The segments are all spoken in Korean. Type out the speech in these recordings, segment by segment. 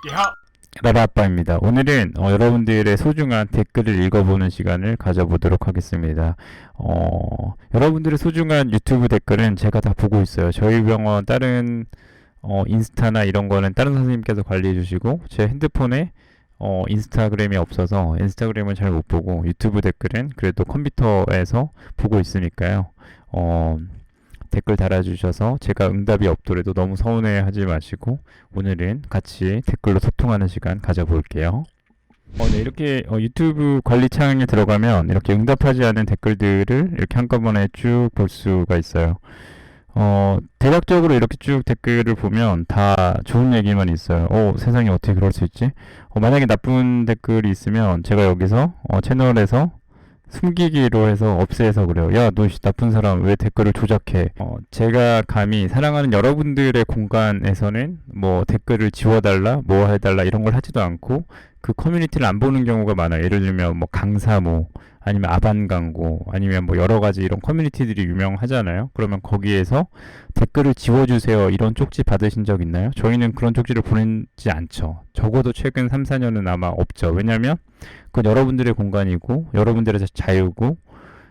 야! 라라아빠입니다. 오늘은 여러분들의 소중한 댓글을 읽어보는 시간을 가져보도록 하겠습니다. 여러분들의 소중한 유튜브 댓글은 제가 다 보고 있어요. 저희 병원 다른 인스타나 이런 거는 다른 선생님께서 관리해 주시고 제 핸드폰에 인스타그램이 없어서 인스타그램은 잘 못 보고 유튜브 댓글은 그래도 컴퓨터에서 보고 있으니까요. 댓글 달아주셔서 제가 응답이 없더라도 너무 서운해하지 마시고 오늘은 같이 댓글로 소통하는 시간 가져볼게요. 네, 이렇게 유튜브 관리창에 들어가면 이렇게 응답하지 않은 댓글들을 이렇게 한꺼번에 쭉 볼 수가 있어요. 대략적으로 이렇게 쭉 댓글을 보면 다 좋은 얘기만 있어요. 세상에 어떻게 그럴 수 있지? 만약에 나쁜 댓글이 있으면 제가 여기서 채널에서 숨기기로 해서 없애서 그래요. 야, 너 나쁜 사람 왜 댓글을 조작해? 제가 감히 사랑하는 여러분들의 공간에서는 뭐 댓글을 지워달라, 뭐 해달라 이런 걸 하지도 않고 그 커뮤니티를 안 보는 경우가 많아요. 예를 들면 뭐 강사모 아니면 아반강고 아니면 뭐 여러 가지 이런 커뮤니티들이 유명하잖아요. 그러면 거기에서 댓글을 지워주세요 이런 쪽지 받으신 적 있나요? 저희는 그런 쪽지를 보내지 않죠. 적어도 최근 3, 4년은 아마 없죠. 왜냐면 그건 여러분들의 공간이고 여러분들의 자유고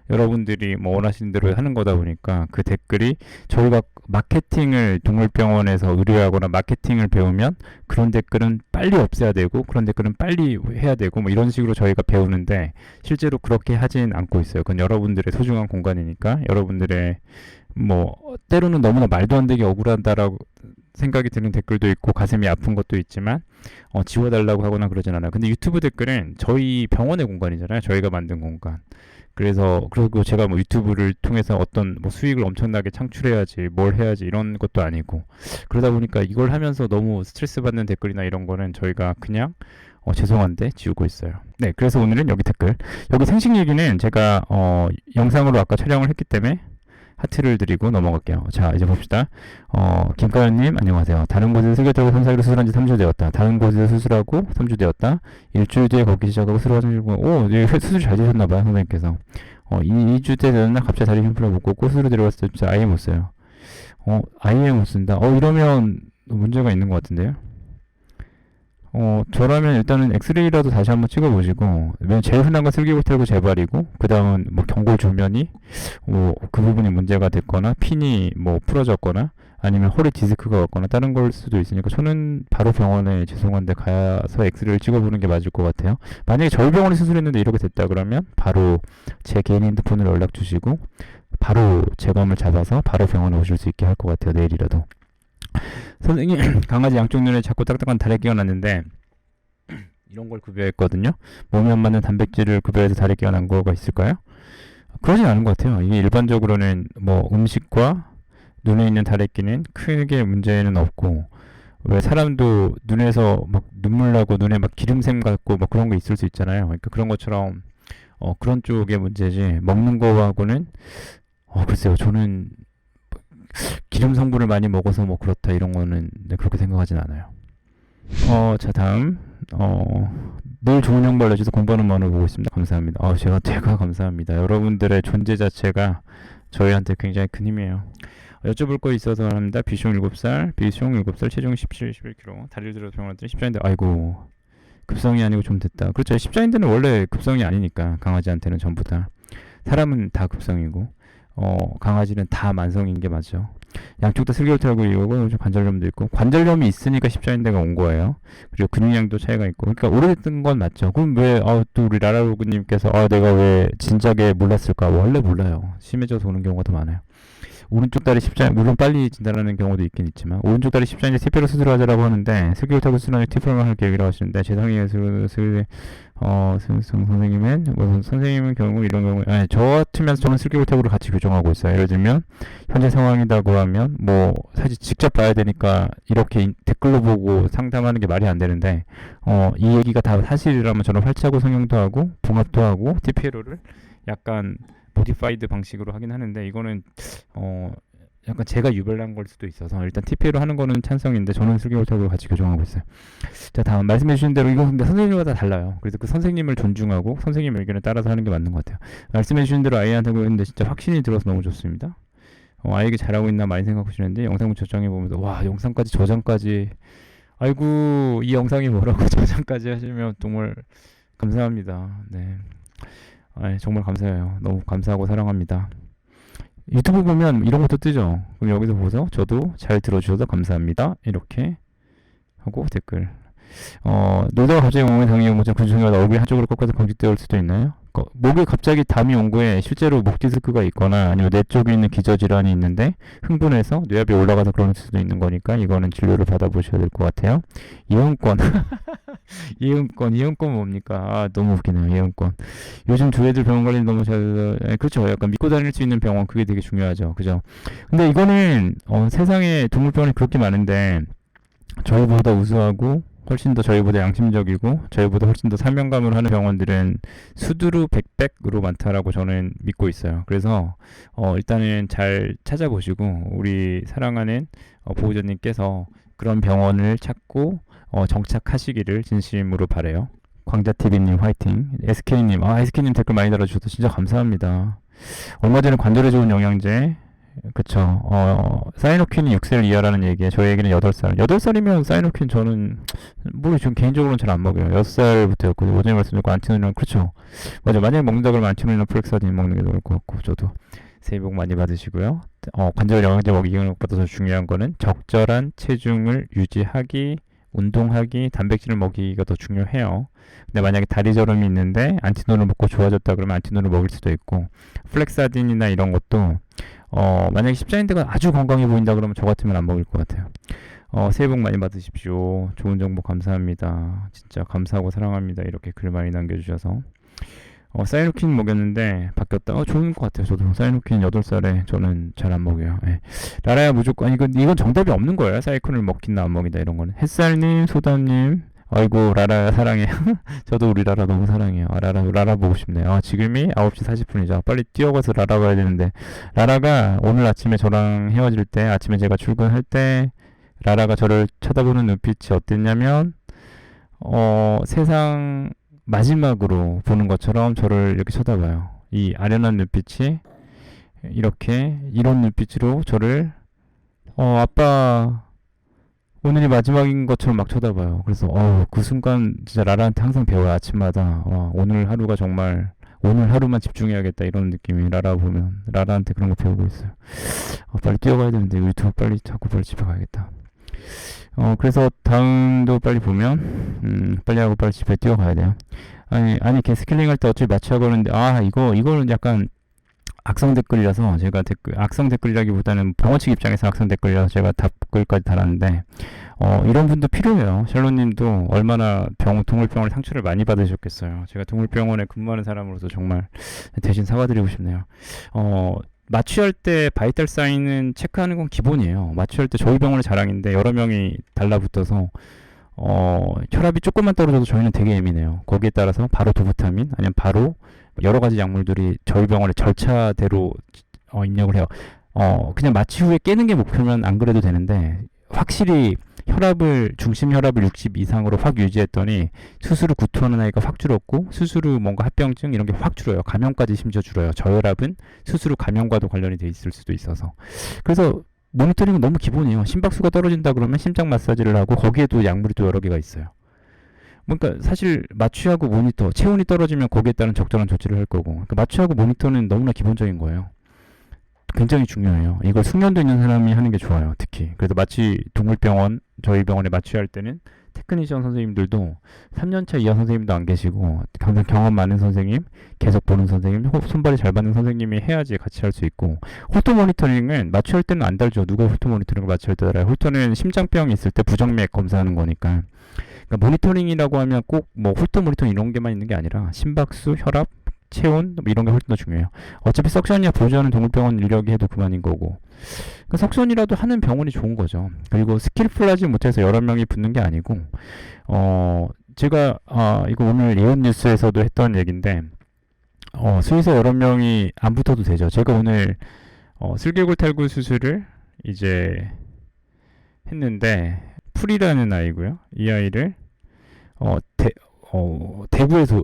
여러분들이 뭐 원하시는 대로 하는 거다 보니까 그 댓글이 저희가 마케팅을 동물병원에서 의뢰하거나 마케팅을 배우면 그런 댓글은 빨리 없애야 되고 그런 댓글은 빨리 해야 되고 뭐 이런 식으로 저희가 배우는데 실제로 그렇게 하진 않고 있어요. 그건 여러분들의 소중한 공간이니까 여러분들의 뭐 때로는 너무나 말도 안 되게 억울하다라고 생각이 드는 댓글도 있고 가슴이 아픈 것도 있지만 지워달라고 하거나 그러진 않아요. 근데 유튜브 댓글은 저희 병원의 공간이잖아요. 저희가 만든 공간. 그래서 그리고 제가 뭐 유튜브를 통해서 어떤 뭐 수익을 엄청나게 창출해야지 뭘 해야지 이런 것도 아니고 그러다 보니까 이걸 하면서 너무 스트레스 받는 댓글이나 이런 거는 저희가 그냥 죄송한데 지우고 있어요. 네, 그래서 오늘은 여기 댓글 여기 생식 얘기는 제가 영상으로 아까 촬영을 했기 때문에 하트를 드리고 넘어갈게요. 자, 이제 봅시다. 김가연님, 안녕하세요. 다른 곳에서 슬개털고 손상으로 수술한 지 3주 되었다. 다른 곳에서 수술하고 3주 되었다. 일주일 뒤에 걷기 시작하고 수술하고 수술 잘 되셨나봐요, 선생님께서. 2주 때 되는 날 갑자기 다리 흉플을 못 걷고 수술을 들어갔을 때 진짜 아예 못 써요. 아예 못 쓴다. 이러면 문제가 있는 것 같은데요? 저라면 일단은 엑스레이라도 다시 한번 찍어보시고, 제일 흔한 건 슬기구탈구 재발이고, 그 다음은 뭐 경골 조면이, 그 부분이 문제가 됐거나, 핀이 뭐 부러졌거나, 아니면 허리 디스크가 왔거나, 다른 걸 수도 있으니까, 저는 바로 병원에 죄송한데 가서 엑스레이를 찍어보는 게 맞을 것 같아요. 만약에 저희 병원에 수술했는데 이렇게 됐다 그러면, 바로 제 개인 핸드폰으로 연락 주시고, 바로 재검을 잡아서 바로 병원에 오실 수 있게 할 것 같아요, 내일이라도. 선생님, 강아지 양쪽 눈에 자꾸 딱딱한 다래끼가 났는데 이런 걸 급여했거든요. 몸에 안 맞는 단백질을 급여해서 다래끼가 난 거가 있을까요? 그러진 않은 것 같아요. 이게 일반적으로는 뭐 음식과 눈에 있는 다래끼는 크게 문제는 없고 왜 사람도 눈에서 막 눈물 나고 눈에 막 기름샘 같고 막 그런 거 있을 수 있잖아요. 그러니까 그런 것처럼 그런 쪽의 문제지 먹는 거하고는 글쎄요. 저는 기름 성분을 많이 먹어서 뭐 그렇다 이런 거는 그렇게 생각하진 않아요. 자 다음 늘 좋은 정보 알려주셔서 공부하는 마음을 보고 있습니다. 감사합니다. 제가 감사합니다. 여러분들의 존재 자체가 저희한테 굉장히 큰 힘이에요. 여쭤볼 거 있어서 합니다. 비숑 7살, 비숑 7살, 체중 17, 11kg, 다리를 들어서 병원 왔더니 십자인대, 아이고 급성이 아니고 좀 됐다. 그렇죠. 십자인대는 원래 급성이 아니니까 강아지한테는 전부 다. 사람은 다 급성이고 강아지는 다 만성인 게 맞죠. 양쪽 다 슬개골털고 이거고 관절염도 있고 관절염이 있으니까 십자인대가 온 거예요. 그리고 근육량도 차이가 있고 그러니까 오래됐던 건 맞죠. 그럼 왜 또 우리 라라로그님께서 내가 왜 진작에 몰랐을까? 원래 몰라요. 심해져서 오는 경우가 더 많아요. 오른쪽 다리 십자인 물론 빨리 진단하는 경우도 있긴 있지만 오른쪽 다리 십자인대 TP로 수술하자라고 하는데 슬개골털고 수술하는 TP로만 할 계획이라고 하시는데 죄송해요. 선생님은 선생님은 경우 이런 경우 저 같으면 저는 슬개골털구를 같이 교정하고 있어요. 예를 들면 현재 상황이라고 하면 뭐 사실 직접 봐야 되니까 이렇게 댓글로 보고 상담하는 게 말이 안 되는데 이 얘기가 다 사실이라면 저는 활차고 성형도 하고 봉합도 하고 TP로를 약간 모디파이드 방식으로 하긴 하는데 이거는 약간 제가 유별난 걸 수도 있어서 일단 TP로 하는 거는 찬성인데 저는 슬개골털구로 같이 교정하고 있어요. 자 다음 말씀해 주신 대로 이거 근데 선생님마다 달라요. 그래서 그 선생님을 존중하고 선생님 의견에 따라서 하는 게 맞는 것 같아요. 말씀해 주신 대로 아이한테 그랬는데 진짜 확신이 들어서 너무 좋습니다. 아이에게 잘하고 있나 많이 생각하시는데 영상 저장해 보면서 와 영상까지 저장까지 아이고, 이 영상이 뭐라고 저장까지 하시면 정말 감사합니다. 네. 정말 감사해요. 너무 감사하고 사랑합니다. 유튜브 보면 이런 것도 뜨죠. 그럼 여기서 보서 저도 잘 들어주셔서 감사합니다. 이렇게 하고 댓글. 놀다가 갑자기 몸에 담이 온 것처럼 근육이 얼굴이 한쪽으로 꺾어서 경직되어 올 수도 있나요? 목에 갑자기 담이 온 거에 실제로 목 디스크가 있거나 아니면 뇌 쪽에 있는 기저질환이 있는데 흥분해서 뇌압이 올라가서 그럴 수도 있는 거니까 이거는 진료를 받아보셔야 될 것 같아요. 이용권. 이용권 뭡니까? 너무 웃기네요. 이용권. 요즘 두 애들 병원 관리 너무 잘, 그렇죠. 약간 믿고 다닐 수 있는 병원, 그게 되게 중요하죠. 그죠? 근데 이거는, 세상에 동물병원이 그렇게 많은데, 저희보다 우수하고, 훨씬 더 저희보다 양심적이고, 저희보다 훨씬 더 사명감을 하는 병원들은 수두루 백백으로 많다라고 저는 믿고 있어요. 그래서, 일단은 잘 찾아보시고, 우리 사랑하는 보호자님께서 그런 병원을 찾고, 정착하시기를 진심으로 바래요. 광자TV님 화이팅. SK님, SK님 댓글 많이 달아주셔서 진짜 감사합니다. 얼마 전에 관절에 좋은 영양제, 그쵸. 사이노퀸이 6살 이하라는 얘기에 저희에게는 8살. 8살이면 사이노퀸 저는, 좀 개인적으로는 잘 안 먹어요. 6살부터였고, 오전에 말씀드렸고, 안티노리랑, 그렇죠. 맞아. 만약에 먹는다 그러면 안티노리랑 플렉사딘 먹는 게 좋을 것 같고, 저도. 새해 복 많이 받으시고요. 관절 영양제 먹이는 것보다 더 중요한 거는 적절한 체중을 유지하기, 운동하기, 단백질을 먹이기가 더 중요해요. 근데 만약에 다리 저림이 있는데 안티노를 먹고 좋아졌다 그러면 안티노를 먹일 수도 있고, 플렉사딘이나 이런 것도 만약에 십자인대가 아주 건강해 보인다 그러면 저 같으면 안 먹일 것 같아요. 새해 복 많이 받으십시오. 좋은 정보 감사합니다. 진짜 감사하고 사랑합니다. 이렇게 글 많이 남겨주셔서. 사이노킨 먹였는데 바뀌었다. 좋은 것 같아요. 저도 사이노킨 8살에 저는 잘 안 먹여요. 예. 라라야 무조건 이건 정답이 없는 거예요. 사이콘을 먹긴다 안 먹이다 이런 거는. 햇살님, 소담님, 아이고 라라야 사랑해. 저도 우리 라라 너무 사랑해요. 라라 보고 싶네요. 지금이 9시 40분이죠. 빨리 뛰어가서 라라 봐야 되는데, 라라가 오늘 아침에 저랑 헤어질 때, 아침에 제가 출근할 때 라라가 저를 쳐다보는 눈빛이 어땠냐면 세상 마지막으로 보는 것처럼 저를 이렇게 쳐다봐요. 이 아련한 눈빛이 이런 눈빛으로 저를 아빠 오늘이 마지막인 것처럼 막 쳐다봐요. 그래서 그 순간 진짜 라라한테 항상 배워요. 아침마다 오늘 하루가 정말 오늘 하루만 집중해야겠다 이런 느낌이 라라 보면 라라한테 그런 거 배우고 있어요. 빨리 뛰어가야 되는데 유튜브 빨리 집에 가야겠다. 그래서 다음도 빨리 보면 빨리 하고 빨리 집에 뛰어가야 돼요. 아니 걔 스킬링 할 때 어차피 마취하고 하는데 이거는 약간 악성 댓글이라서 제가 악성 댓글이라기보다는 병원 측 입장에서 악성 댓글이라서 제가 답글까지 달았는데 이런 분도 필요해요. 샬롯님도 얼마나 동물병원에 상처를 많이 받으셨겠어요. 제가 동물병원에 근무하는 사람으로서 정말 대신 사과드리고 싶네요. 마취할 때 바이탈 사인은 체크하는 건 기본이에요. 마취할 때 저희 병원의 자랑인데 여러 명이 달라붙어서 혈압이 조금만 떨어져도 저희는 되게 예민해요. 거기에 따라서 바로 도부타민 아니면 바로 여러 가지 약물들이 저희 병원의 절차대로 입력을 해요. 그냥 마취 후에 깨는 게 목표면 안 그래도 되는데 확실히 중심 혈압을 60 이상으로 확 유지했더니 수술 후 구토하는 아이가 확 줄었고, 수술 후 뭔가 합병증 이런 게 확 줄어요. 감염까지 심지어 줄어요. 저혈압은 수술 후 감염과도 관련이 돼 있을 수도 있어서. 그래서 모니터링은 너무 기본이에요. 심박수가 떨어진다 그러면 심장 마사지를 하고 거기에도 약물이 또 여러 개가 있어요. 그러니까 사실 마취하고 모니터, 체온이 떨어지면 거기에 따른 적절한 조치를 할 거고, 그러니까 마취하고 모니터는 너무나 기본적인 거예요. 굉장히 중요해요. 이걸 숙련도 있는 사람이 하는 게 좋아요. 특히. 그래서 저희 병원에 마취할 때는 테크니션 선생님들도 3년차 이하 선생님도 안 계시고 항상 경험 많은 선생님, 계속 보는 선생님, 손발이 잘 받는 선생님이 해야지 같이 할 수 있고, 홀터 모니터링은 마취할 때는 안 달죠. 누가 홀터 모니터링을 마취할 때 달아요. 홀터는 심장병이 있을 때 부정맥 검사하는 거니까. 그러니까 모니터링이라고 하면 꼭 홀터 모니터링 이런 게만 있는 게 아니라 심박수, 혈압, 체온 이런 게 훨씬 더 중요해요. 어차피 석션이야 보조하는 동물병원 인력이 해도 그만인 거고, 그러니까 석션이라도 하는 병원이 좋은 거죠. 그리고 스킬풀 하지 못해서 여러 명이 붙는 게 아니고, 제가 이거 오늘 예언 뉴스에서도 했던 얘기인데, 수의사 여러 명이 안 붙어도 되죠. 제가 오늘 슬개골 탈구 수술을 이제 했는데, 풀이라는 아이고요. 이 아이를 대구에서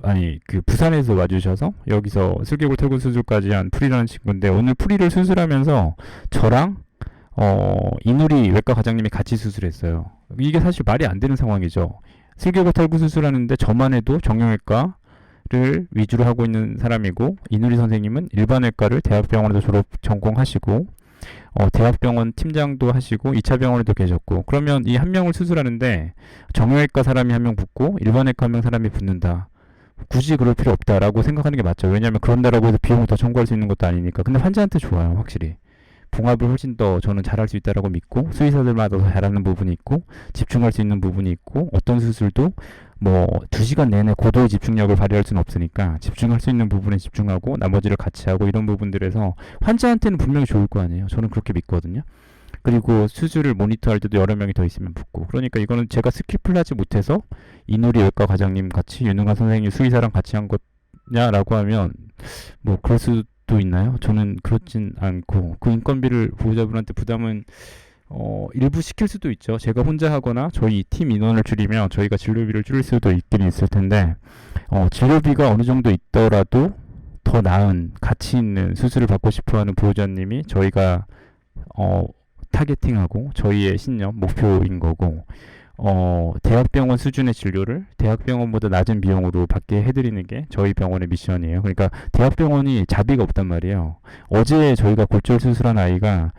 부산에서 와주셔서 여기서 슬개골 탈구 수술까지 한 풀이라는 친구인데, 오늘 풀이를 수술하면서 저랑 이누리 외과 과장님이 같이 수술했어요. 이게 사실 말이 안 되는 상황이죠. 슬개골 탈구 수술하는데 저만 해도 정형외과를 위주로 하고 있는 사람이고, 이누리 선생님은 일반외과를 대학병원에서 졸업 전공하시고, 대학병원 팀장도 하시고 2차 병원에도 계셨고, 그러면 이 한 명을 수술하는데 정형외과 사람이 한 명 붙고 일반외과 한 명 사람이 붙는다. 굳이 그럴 필요 없다라고 생각하는 게 맞죠. 왜냐하면 그런다라고 해서 비용을 더 청구할 수 있는 것도 아니니까. 근데 환자한테 좋아요, 확실히. 봉합을 훨씬 더 저는 잘할 수 있다라고 믿고, 수의사들마다 더 잘하는 부분이 있고 집중할 수 있는 부분이 있고, 어떤 수술도 뭐 2시간 내내 고도의 집중력을 발휘할 수는 없으니까 집중할 수 있는 부분에 집중하고 나머지를 같이 하고, 이런 부분들에서 환자한테는 분명히 좋을 거 아니에요. 저는 그렇게 믿거든요. 그리고 수술을 모니터할 때도 여러 명이 더 있으면 붙고, 그러니까 이거는 제가 스킵을 하지 못해서 이누리 외과 과장님 같이 유능한 선생님 수의사랑 같이 한 거냐라고 하면 뭐 그럴 수도 있나요? 저는 그렇진 않고, 그 인건비를 보호자분한테 부담은 일부 시킬 수도 있죠. 제가 혼자 하거나 저희 팀 인원을 줄이면 저희가 진료비를 줄일 수도 있긴 있을 텐데, 진료비가 어느 정도 있더라도 더 나은 가치 있는 수술을 받고 싶어하는 보호자님이 저희가 타겟팅하고 저희의 신념, 목표인 거고, 대학병원 수준의 진료를 대학병원보다 낮은 비용으로 받게 해드리는 게 저희 병원의 미션이에요. 그러니까 대학병원이 자비가 없단 말이에요. 어제 저희가 골절 수술한 아이가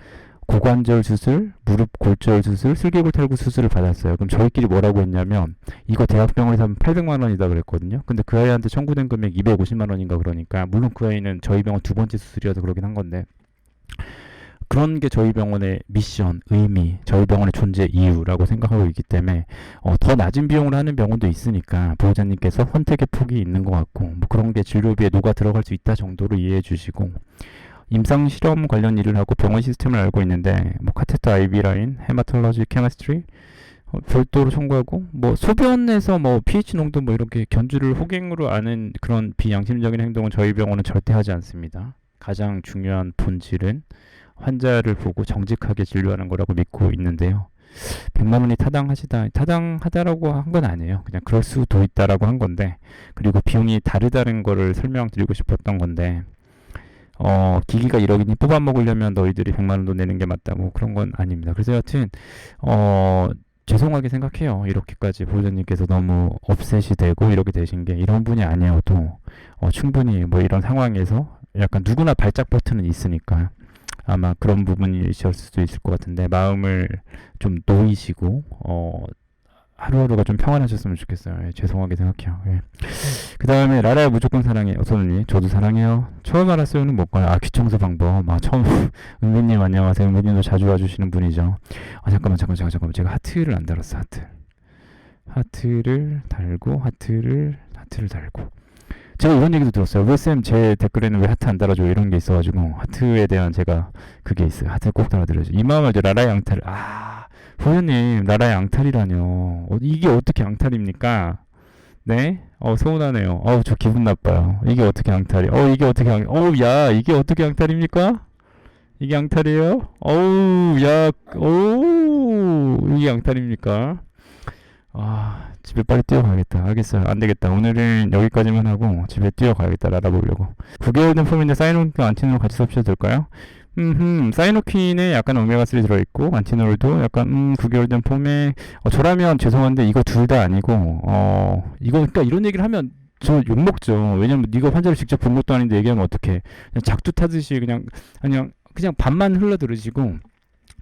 고관절 수술, 무릎 골절 수술, 슬개골 탈구 수술을 받았어요. 그럼 저희끼리 뭐라고 했냐면, 이거 대학병원에서 하면 800만 원이다 그랬거든요. 근데 그 아이한테 청구된 금액 250만 원인가 그러니까, 물론 그 아이는 저희 병원 두 번째 수술이어서 그러긴 한 건데, 그런 게 저희 병원의 미션, 의미, 저희 병원의 존재 이유라고 생각하고 있기 때문에, 더 낮은 비용으로 하는 병원도 있으니까 보호자님께서 선택의 폭이 있는 것 같고, 뭐 그런 게 진료비에 녹아 들어갈 수 있다 정도로 이해해 주시고, 임상 실험 관련 일을 하고 병원 시스템을 알고 있는데, 뭐 카테터 IV 라인, 헤마톨로지, 케미스트리 별도로 청구하고, 뭐 소변에서 뭐 pH 농도 뭐 이렇게 견주를 호갱으로 아는 그런 비양심적인 행동은 저희 병원은 절대 하지 않습니다. 가장 중요한 본질은 환자를 보고 정직하게 진료하는 거라고 믿고 있는데요. 100만 원이 타당하다라고 한 건 아니에요. 그냥 그럴 수도 있다라고 한 건데, 그리고 비용이 다르다는 거를 설명드리고 싶었던 건데, 기기가 1억이니 뽑아 먹으려면 너희들이 100만 원도 내는 게 맞다, 뭐 그런 건 아닙니다. 그래서 여하튼 죄송하게 생각해요. 이렇게까지 보호자님께서 너무 업셋이 되고 이렇게 되신 게, 이런 분이 아니어도 충분히 뭐 이런 상황에서 약간 누구나 발작 버튼은 있으니까 아마 그런 부분이실 수도 있을 것 같은데, 마음을 좀 놓이시고 하루하루가 좀 평안하셨으면 좋겠어요. 예, 죄송하게 생각해요. 예. 그 다음에 라라야 무조건 사랑해. 어서언니 저도 사랑해요. 처음 알았어요는 뭘까요? 귀청소 방법. 처음 은배님 안녕하세요. 은배님도 자주 와주시는 분이죠. 잠깐만 제가 하트를 안 달았어. 하트를 달고 하트를 달고. 제가 이런 얘기도 들었어요. 왜 쌤 제 댓글에는 왜 하트 안 달아줘요? 이런 게 있어가지고 하트에 대한 제가 그게 있어요. 하트 꼭 달아드려야죠. 이 마음을 이제 라라의 양탈. 보현님 라라의 양탈이라뇨. 이게 어떻게 양탈입니까? 네? 서운하네요. 저 기분 나빠요. 이게 어떻게 양탈이? 이게 어떻게 양탈입니까? 이게 양탈이에요? 이게 양탈입니까? 집에 빨리 뛰어가야겠다. 알겠어요. 안 되겠다. 오늘은 여기까지만 하고 집에 뛰어가야겠다. 라라 보려고. 9개월 된 폼인데 사이노킨 안티놀 같이 섭취해도 될까요? 사이노킨에 약간 오메가3 들어있고, 안티놀도 약간 9개월 된 폼에, 저라면 죄송한데 이거 둘 다 아니고, 이거 그러니까 이런 얘기를 하면 저 욕먹죠. 왜냐면 네가 환자를 직접 본 것도 아닌데 얘기하면 어떡해. 그냥 작두 타듯이 그냥 반만 흘러들으시고,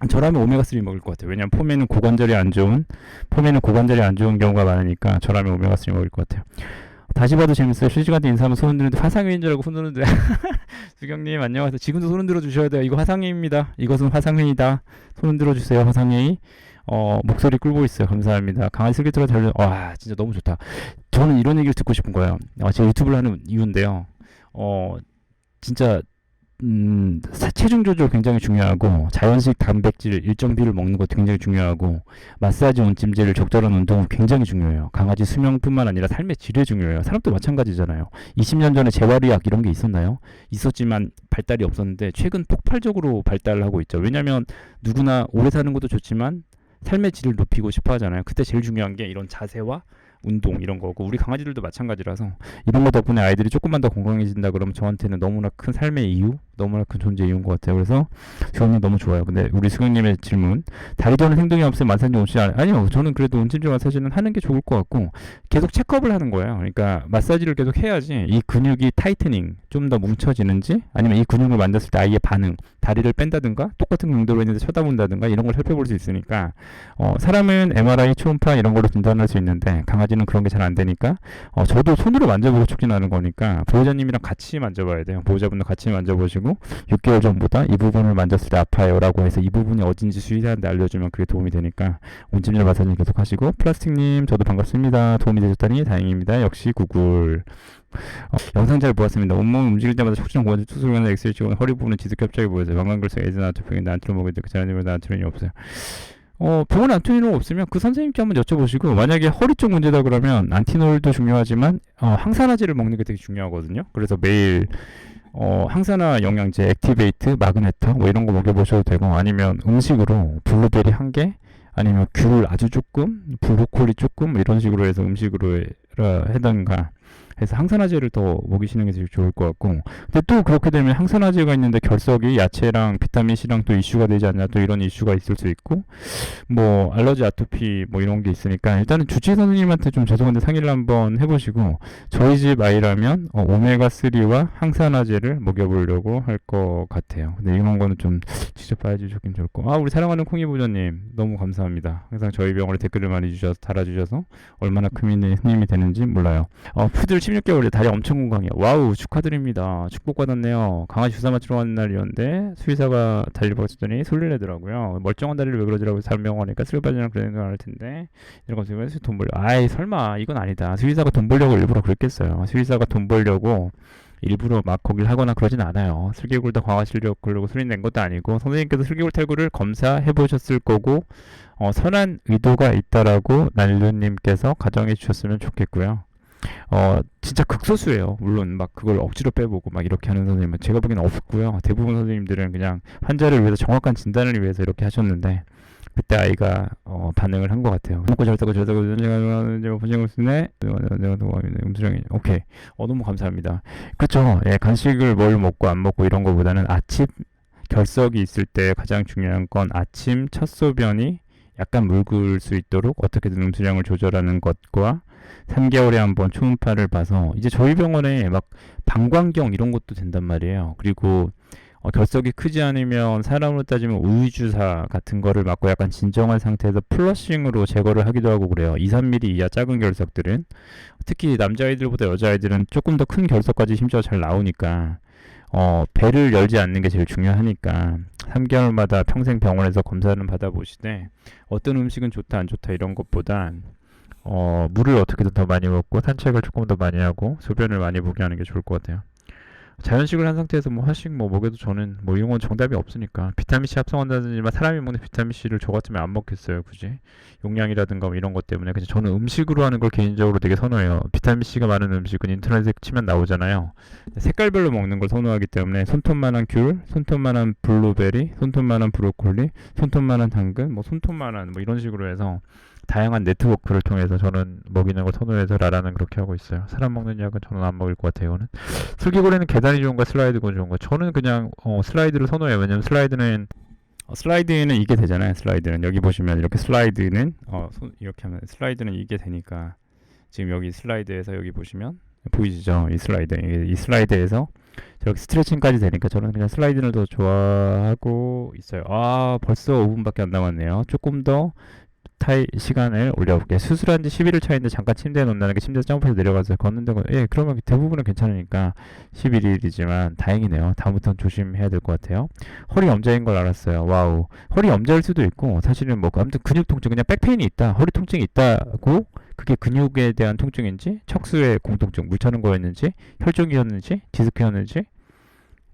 저라면 오메가3 먹을 것 같아요. 왜냐면 폼에는 고관절이 안 좋은 경우가 많으니까 저라면 오메가3 먹을 것 같아요. 다시 봐도 재밌어요. 실시간에 인사하면 손 흔드는데 화상회의인 줄 알고 손 흔드는데. 수경님 안녕하세요. 지금도 손 흔들어 주셔야 돼요. 이거 화상회의입니다. 이것은 화상회의다. 손 흔들어 주세요. 화상회의. 목소리 꿀고 있어요. 감사합니다. 강아지 슬기트가 잘, 진짜 너무 좋다. 저는 이런 얘기를 듣고 싶은 거예요. 제가 유튜브를 하는 이유인데요. 진짜 체중 조절 굉장히 중요하고, 자연식 단백질 일정 비를 먹는 것도 굉장히 중요하고, 마사지 온찜질 적절한 운동은 굉장히 중요해요. 강아지 수명뿐만 아니라 삶의 질에 중요해요. 사람도 마찬가지잖아요. 20년 전에 재활의학 이런 게 있었나요? 있었지만 발달이 없었는데 최근 폭발적으로 발달을 하고 있죠. 왜냐면 누구나 오래 사는 것도 좋지만 삶의 질을 높이고 싶어 하잖아요. 그때 제일 중요한 게 이런 자세와 운동 이런 거고, 우리 강아지들도 마찬가지라서 이런 거 덕분에 아이들이 조금만 더 건강해진다 그러면 저한테는 너무나 큰 삶의 이유, 너무나 큰 존재 이유인 것 같아요. 그래서 저는 너무 좋아요. 근데 우리 수경님의 질문, 다리 저는 행동이 없으면 마사지 온실 아니요. 저는 그래도 온찜질 마사지는 하는 게 좋을 것 같고 계속 체크업을 하는 거예요. 그러니까 마사지를 계속 해야지 이 근육이 타이트닝 좀 더 뭉쳐지는지, 아니면 이 근육을 만졌을 때 아이의 반응, 다리를 뺀다든가 똑같은 강도로 있는데 쳐다본다든가 이런 걸 살펴볼 수 있으니까 사람은 MRI, 초음파 이런 걸로 진단할 수 있는데 강아지는 그런 게 잘 안 되니까 저도 손으로 만져보고 촉진하는 거니까 보호자님이랑 같이 만져봐야 돼요. 보호자분도 같이 만져보시고 6개월 전보다 이 부분을 만졌을 때 아파요 라고 해서 이 부분이 어딘지 수의사한테 알려주면 그게 도움이 되니까 온찜질 마사지 계속 하시고, 플라스틱님 저도 반갑습니다. 도움이 되셨다니 다행입니다. 역시 구글. 영상 잘 보았습니다. 온몸 움직일 때마다 촉진한 고관절 투수관의 엑셀 찍고는 허리 부분은 지득협작이 보여서요. 방광글성 에즈나 아토피에 나트륨 먹을 때 그 사람들마다 나트륨이 없어요. 병원 안티놀 없으면 그 선생님께 한번 여쭤보시고, 만약에 허리 쪽 문제다 그러면 안티놀도 중요하지만 항산화제를 먹는 게 되게 중요하거든요. 그래서 매일 항산화 영양제, 액티베이트, 마그네터 뭐 이런 거 먹여보셔도 되고, 아니면 음식으로 블루베리 한 개, 아니면 귤 아주 조금, 브로콜리 조금 뭐 이런 식으로 해서 음식으로 해던가 해서 항산화제를 더 먹이시는 게 제일 좋을 것 같고, 근데 또 그렇게 되면 항산화제가 있는데 결석이 야채랑 비타민C랑 또 이슈가 되지 않냐, 또 이런 이슈가 있을 수 있고, 뭐 알러지, 아토피 뭐 이런 게 있으니까 일단은 주치의 선생님한테 좀 죄송한데 상의를 한번 해보시고, 저희 집 아이라면 오메가3와 항산화제를 먹여보려고 할 것 같아요. 근데 이런 거는 좀 직접 봐주셨긴 좋을 거. 우리 사랑하는 콩이부자님 너무 감사합니다. 항상 저희 병원에 댓글을 많이 주셔서 달아주셔서 얼마나 큰 힘이 되는지 몰라요. 푸들 16개월에 다리 엄청 건강해요. 와우, 축하드립니다. 축복받았네요. 강아지 주사 맞추러 가는 날이었는데 수의사가 다리를 봤더니 소리를 내더라고요. 멀쩡한 다리를 왜 그러지라고 설명하니까 슬바지랑 그런 생각을 할 텐데 이런 거 지금 돈 벌려. 아이 설마 이건 아니다. 수의사가 돈 벌려고 일부러 그랬겠어요. 수의사가 돈 벌려고 일부러 막 거길 하거나 그러진 않아요. 슬개골 다 강화시려고 그러고 소리 낸 것도 아니고, 선생님께서 슬개골 탈구를 검사해 보셨을 거고 선한 의도가 있다라고 난류님께서 가정해 주셨으면 좋겠고요. 진짜 극소수예요. 물론 막 그걸 억지로 빼보고 막 이렇게 하는 선생님은 제가 보기엔 없고요. 대부분 선생님들은 그냥 환자를 위해서, 정확한 진단을 위해서 이렇게 하셨는데 그때 아이가 반응을 한 것 같아요. 먹고 잘 따고 잘 따고 내가 보시고 있네. 내가 음수령이 오케이. 너무 감사합니다. 그렇죠. 예, 간식을 뭘 먹고 안 먹고 이런 거보다는 아침 결석이 있을 때 가장 중요한 건 아침 첫 소변이 약간 묽을 수 있도록 어떻게든 음수량을 조절하는 것과 3개월에 한번 초음파를 봐서, 이제 저희 병원에 막 방광경 이런 것도 된단 말이에요. 그리고 결석이 크지 않으면 사람으로 따지면 우유주사 같은 거를 맞고 약간 진정한 상태에서 플러싱으로 제거를 하기도 하고 그래요. 2, 3mm 이하 작은 결석들은, 특히 남자아이들보다 여자아이들은 조금 더 큰 결석까지 심지어 잘 나오니까 배를 열지 않는 게 제일 중요하니까 3개월마다 평생 병원에서 검사를 받아보시되, 어떤 음식은 좋다 안 좋다 이런 것보단 물을 어떻게든 더 많이 먹고 산책을 조금 더 많이 하고 소변을 많이 보게 하는 게 좋을 것 같아요. 자연식을 한 상태에서 뭐 화식 뭐 먹여도 저는 뭐 이런 건 정답이 없으니까, 비타민C 합성한다든지만 사람이 먹는 비타민C를 저 같으면 안 먹겠어요. 굳이 용량이라든가 뭐 이런 것 때문에. 그래서 저는 음식으로 하는 걸 개인적으로 되게 선호해요. 비타민C가 많은 음식은 인터넷에 치면 나오잖아요. 색깔별로 먹는 걸 선호하기 때문에 손톱만한 귤, 손톱만한 블루베리, 손톱만한 브로콜리, 손톱만한 당근, 뭐 손톱만한 뭐 이런 식으로 해서 다양한 네트워크를 통해서 저는 먹이는 걸 선호해서 라라는 그렇게 하고 있어요. 사람 먹는 약은 저는 안 먹을 것 같아요. 이거는 슬기고래는 계단이 좋은가 슬라이드가 좋은가? 저는 그냥 슬라이드를 선호해요. 왜냐면 슬라이드는 이게 되잖아요. 슬라이드는 여기 보시면 이렇게 슬라이드는 이렇게 하면 슬라이드는 이게 되니까, 지금 여기 슬라이드에서 여기 보시면 보이시죠? 이 슬라이드에서 저렇게 스트레칭까지 되니까 저는 그냥 슬라이드를 더 좋아하고 있어요. 벌써 5분밖에 안 남았네요. 조금 더 시간을 올려볼게요. 수술한 지 11일 차인데 잠깐 침대에 놓는다는 게 침대에서 점프해서 내려가서 걷는데, 그러면 대부분은 괜찮으니까 11일이지만 다행이네요. 다음부터는 조심해야 될 것 같아요. 허리 염자인 걸 알았어요. 와우. 허리 염자일 수도 있고, 사실은 뭐 아무튼 근육 통증, 그냥 백페인이 있다, 허리 통증이 있다고, 그게 근육에 대한 통증인지 척수의 공통증, 물 차는 거였는지 혈종이었는지 디스크였는지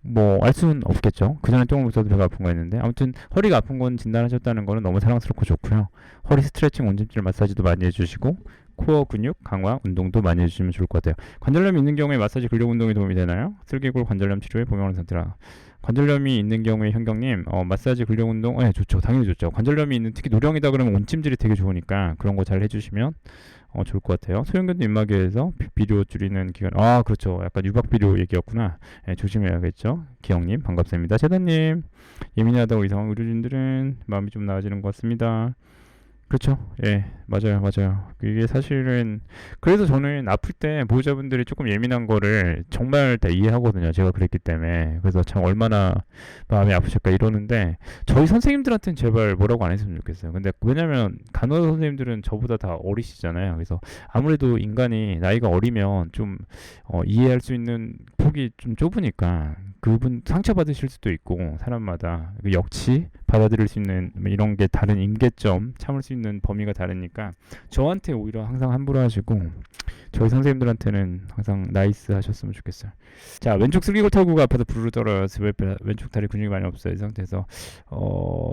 뭐 알 수는 없겠죠. 그전에 똥을 배가 아픈 거였는데, 아무튼 허리가 아픈 건 진단하셨다는 거는 너무 사랑스럽고 좋고요. 허리 스트레칭, 온찜질 마사지도 많이 해주시고 코어 근육 강화 운동도 많이 해주시면 좋을 것 같아요. 관절염이 있는 경우에 마사지 근력 운동이 도움이 되나요? 슬개골 관절염 치료에 복용하는 상태라. 관절염이 있는 경우에 현경님, 마사지 근력 운동, 좋죠. 당연히 좋죠. 관절염이 있는 특히 노령이다 그러면 온찜질이 되게 좋으니까 그런 거 잘 해주시면 좋을 것 같아요. 소형견도 입마개에서 비료 줄이는 기간, 그렇죠. 약간 유박 비료 얘기였구나. 조심해야겠죠. 기영님 반갑습니다. 재단님, 예민하다고 이상한 의료진들은 마음이 좀 나아지는 것 같습니다. 그렇죠. 예, 맞아요, 맞아요. 이게 사실은 그래서 저는 아플 때 보호자분들이 조금 예민한 거를 정말 다 이해하거든요. 제가 그랬기 때문에. 그래서 참 얼마나 마음이 아프실까 이러는데 저희 선생님들한테는 제발 뭐라고 안 했으면 좋겠어요. 근데 왜냐면 간호사 선생님들은 저보다 다 어리시잖아요. 그래서 아무래도 인간이 나이가 어리면 좀 이해할 수 있는 폭이 좀 좁으니까 그분 상처받으실 수도 있고 사람마다 그 역치 받아들일 수 있는 뭐 이런 게 다른 임계점 참을 수 있는 범위가 다르니까 저한테 오히려 항상 함부로 하시고 저희 선생님들한테는 항상 나이스 하셨으면 좋겠어요. 자, 왼쪽 슬기골탈구가 아파서 부르르 떨어요. 왼쪽 다리 근육이 많이 없어요. 이 상태에서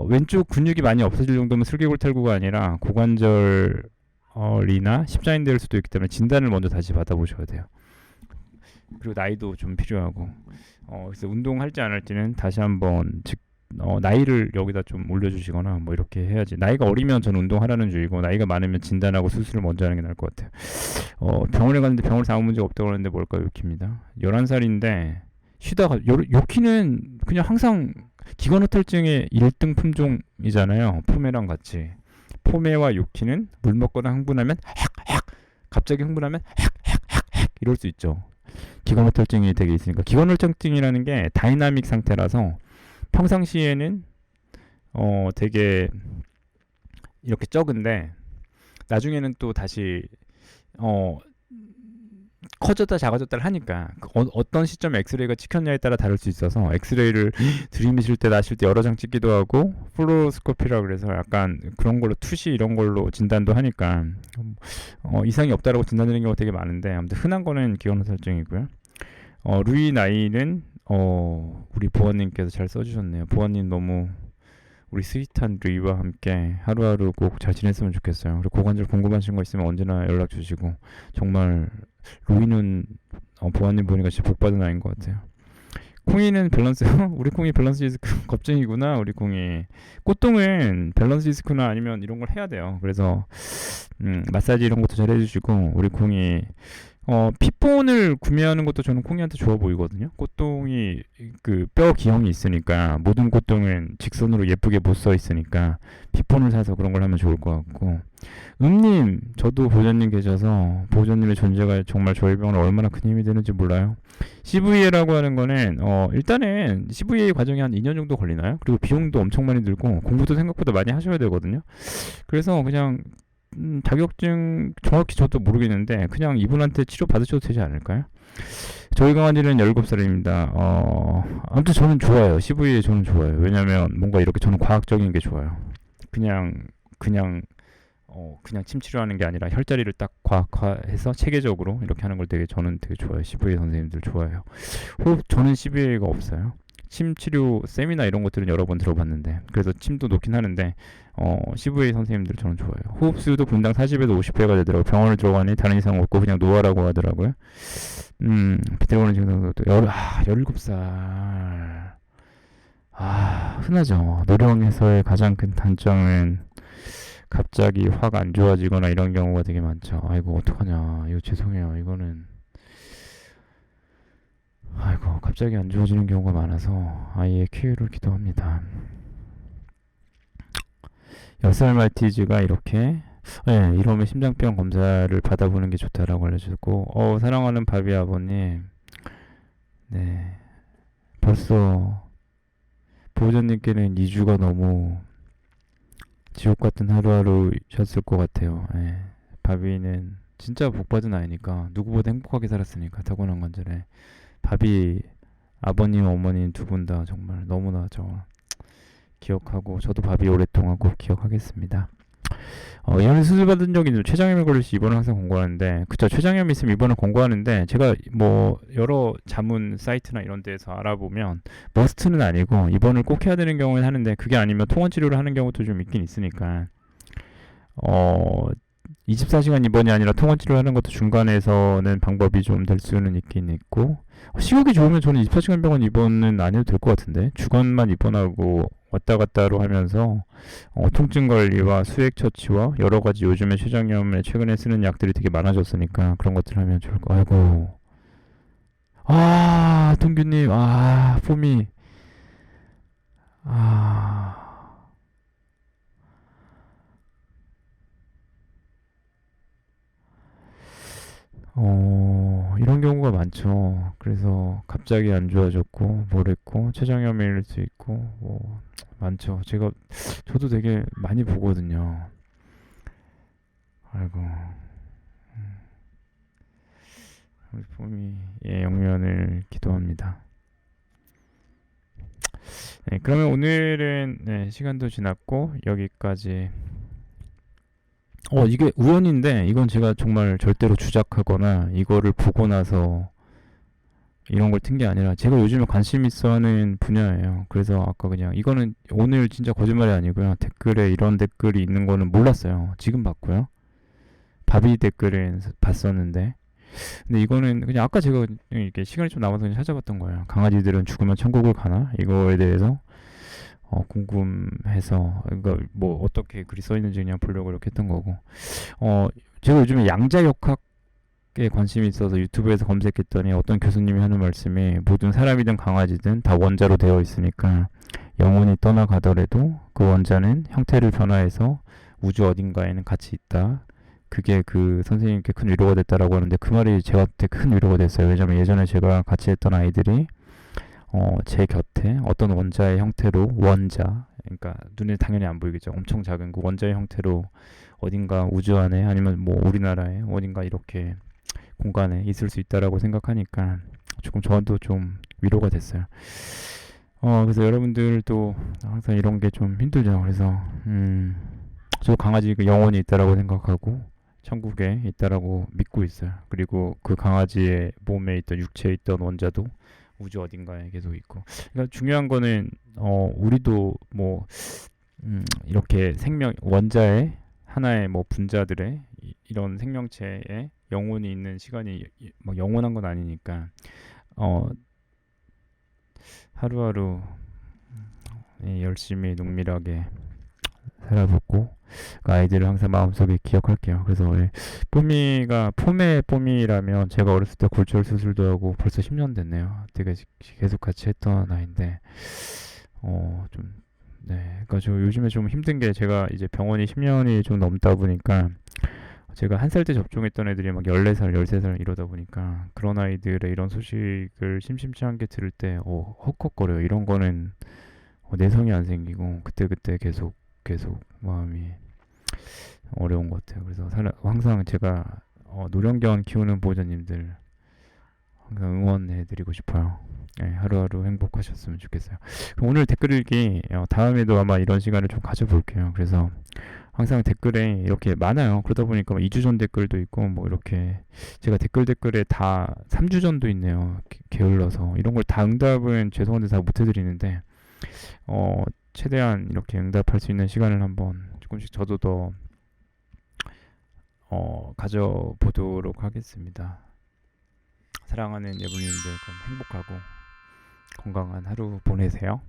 왼쪽 근육이 많이 없어질 정도면 슬기골탈구가 아니라 고관절이나 십자인대일 수도 있기 때문에 진단을 먼저 다시 받아보셔야 돼요. 그리고 나이도 좀 필요하고 그래서 운동할지 안 할지는 다시 한번 나이를 여기다 좀 올려주시거나 뭐 이렇게 해야지. 나이가 어리면 전 운동하라는 주의고 나이가 많으면 진단하고 수술을 먼저 하는 게 나을 것 같아요. 병원에 갔는데 병원에서 아무 문제가 없다고 그러는데 뭘까요? 요키입니다. 11살인데 쉬다가 요키는 그냥 항상 기관호탈증의 1등 품종이잖아요. 포메랑 같이. 포메와 요키는 물 먹거나 흥분하면 헥헥 갑자기 흥분하면 헥헥헥 이럴 수 있죠. 기관호탈증이 되게 있으니까 기관호탈증이라는 게 다이나믹 상태라서 평상시에는 되게 이렇게 적은데 나중에는 또 다시 커졌다 작아졌다를 하니까 어떤 시점에 엑스레이가 찍혔냐에 따라 다를 수 있어서 엑스레이를 들이미실 때 나실 때 여러 장 찍기도 하고 플로로스코피라 그래서 약간 그런 걸로 투시 이런 걸로 진단도 하니까 이상이 없다라고 진단되는 경우가 되게 많은데 아무튼 흔한 거는 기관호탈증이고요. 루이 나이는 우리 보아님께서 잘 써주셨네요. 보아님 너무 우리 스윗한 루이와 함께 하루하루 꼭 잘 지냈으면 좋겠어요. 그리고 고관절 궁금하신 거 있으면 언제나 연락 주시고 정말 루이는 보아님 보니까 진짜 복받은 아이인 것 같아요. 콩이는 밸런스 우리 콩이 밸런스 디스크 겁쟁이구나. 우리 콩이 꽃동은 밸런스 디스크나 아니면 이런 걸 해야 돼요. 그래서 마사지 이런 것도 잘 해주시고 우리 콩이 핏본을 구매하는 것도 저는 콩이한테 좋아 보이거든요. 꽃동이 그 뼈 기형이 있으니까 모든 꽃동은 직선으로 예쁘게 못 써 있으니까 핏본을 사서 그런 걸 하면 좋을 것 같고 저도 보호자님 계셔서 보호자님의 존재가 정말 저희 병원에 얼마나 큰 힘이 되는지 몰라요. CVA라고 하는 거는 일단은 CVA 과정이 한 2년 정도 걸리나요? 그리고 비용도 엄청 많이 들고 공부도 생각보다 많이 하셔야 되거든요. 그래서 그냥 자격증 정확히 저도 모르겠는데 그냥 이분한테 치료 받으셔도 되지 않을까요? 저희 강아지는 17살입니다. 아무튼 저는 좋아요. CV에 저는 좋아요. 왜냐면 뭔가 이렇게 저는 과학적인 게 좋아요. 그냥 침 치료하는 게 아니라 혈자리를 딱 과학화해서 체계적으로 이렇게 하는 걸 저는 되게 좋아요. CVA 선생님들 좋아해요. 저는 CVA가 없어요. 침 치료 세미나 이런 것들은 여러 번 들어봤는데 그래서 침도 놓긴 하는데 CVA 선생님들 저는 좋아요. 호흡수도 분당 40에서 50회가 되더라고요. 병원을 들어가니 다른 이상 없고 그냥 노화라고 하더라고요. 비틀거리는 증상도 17살 흔하죠. 노령에서의 가장 큰 단점은 갑자기 확 안 좋아지거나 이런 경우가 되게 많죠. 아이고 어떡하냐 이거 죄송해요. 이거는 갑자기 안 좋아지는 경우가 많아서 아이의 쾌유를 기도합니다. 10살 말티즈가 이렇게 이러면 심장병 검사를 받아보는 게 좋다라고 알려주셨고 사랑하는 바비 아버님 네 벌써 보호자님께는 2주가 너무 지옥같은 하루하루셨을 것 같아요. 바비는 진짜 복받은 아이니까 누구보다 행복하게 살았으니까 타고난 관절에 바비 아버님 어머님 두 분 다 정말 너무나 기억하고 저도 바비 오랫동안 꼭 기억하겠습니다. 이번에 수술 받은 적이 있는 췌장염에 걸려서 입원을 항상 권고하는데 그쵸 췌장염이 있으면 입원을 권고하는데 제가 뭐 여러 자문 사이트나 이런 데에서 알아보면 머스트는 아니고 입원을 꼭 해야 되는 경우는 하는데 그게 아니면 통원 치료를 하는 경우도 좀 있긴 있으니까 24시간 입원이 아니라 통원 치료하는 것도 중간에서는 방법이 좀 될 수는 있긴 있고, 시국이 좋으면 저는 24시간 병원 입원은 안 해도 될 것 같은데, 주간만 입원하고 왔다 갔다로 하면서 통증 관리와 수액 처치와 여러 가지 요즘에 췌장염에 최근에 쓰는 약들이 되게 많아졌으니까 그런 것들 하면 좋을 거. 아이고, 아 동규님, 아 폼이, 아 이런 경우가 많죠. 그래서 갑자기 안 좋아졌고, 뭐랬고, 췌장염일 수 있고, 뭐, 많죠. 저도 되게 많이 보거든요. 아이고, 우리 봄이, 예, 영면을 기도합니다. 네, 그러면 오늘은, 네, 시간도 지났고, 여기까지. 이게 우연인데, 이건 제가 정말 절대로 주작하거나, 이거를 보고 나서 이런 걸 튼 게 아니라 제가 요즘에 관심 있어 하는 분야예요. 그래서 아까 그냥 이거는 오늘 진짜 거짓말이 아니고요. 댓글에 이런 댓글이 있는 거는 몰랐어요. 지금 봤고요. 바비 댓글은 봤었는데. 근데 이거는 그냥 아까 제가 이렇게 시간이 좀 남아서 그냥 찾아봤던 거예요. 강아지들은 죽으면 천국을 가나? 이거에 대해서 궁금해서, 그러니까 뭐 어떻게 글이 써 있는지 그냥 보려고 이렇게 했던 거고. 어, 제가 요즘에 양자역학 에 관심이 있어서 유튜브에서 검색했더니 어떤 교수님이 하는 말씀이, 모든 사람이든 강아지든 다 원자로 되어 있으니까 영혼이 떠나가더라도 그 원자는 형태를 변화해서 우주 어딘가에는 같이 있다. 그게 그 선생님께 큰 위로가 됐다라고 하는데, 그 말이 제한테 큰 위로가 됐어요. 왜냐면 예전에 제가 같이 했던 아이들이 제 곁에 어떤 원자의 형태로, 원자, 그러니까 눈에 당연히 안 보이겠죠. 엄청 작은 그 원자의 형태로 어딘가 우주 안에, 아니면 뭐 우리나라에 어딘가 이렇게 공간에 있을 수 있다라고 생각하니까 조금 저도 좀 위로가 됐어요. 그래서 여러분들도 항상 이런 게 좀 힘들죠. 그래서 저 강아지 그 영혼이 있다라고 생각하고 천국에 있다라고 믿고 있어요. 그리고 그 강아지의 몸에 있던, 육체에 있던 원자도 우주 어딘가에 계속 있고. 그러니까 중요한 거는 우리도 뭐 이렇게 생명 원자의 하나의 뭐 분자들의 이런 생명체에 영혼이 있는 시간이 뭐 영원한 건 아니니까 어 하루하루 열심히 농밀하게 살아보고, 그 아이들을 항상 마음속에 기억할게요. 그래서 뽀미가 폼의 뽀미라면, 제가 어렸을 때 골절 수술도 하고 벌써 10년 됐네요. 되게 계속 같이 했던 아이인데 좀, 네, 그러니까 저 요즘에 좀 힘든 게, 제가 이제 병원이 10년이 좀 넘다 보니까, 제가 한 살 때 접종했던 애들이 막 14살, 13살 이러다 보니까, 그런 아이들의 이런 소식을 심심치 않게 들을 때 헉헉거려요. 이런 거는 내성이 안 생기고 그때그때 계속 마음이 어려운 것 같아요. 그래서 항상 제가 노령견 키우는 보호자님들 항상 응원해드리고 싶어요. 네, 하루하루 행복하셨으면 좋겠어요. 오늘 댓글 읽기, 다음에도 아마 이런 시간을 좀 가져볼게요. 그래서 항상 댓글에 이렇게 많아요. 그러다 보니까 2주 전 댓글도 있고, 뭐 이렇게 제가 댓글에 다 3주 전도 있네요. 게을러서 이런 걸 다 응답은 죄송한데 다 못 해드리는데, 최대한 이렇게 응답할 수 있는 시간을 한번 조금씩 저도 더 가져보도록 하겠습니다. 사랑하는 예부님들, 그럼 행복하고 건강한 하루 보내세요.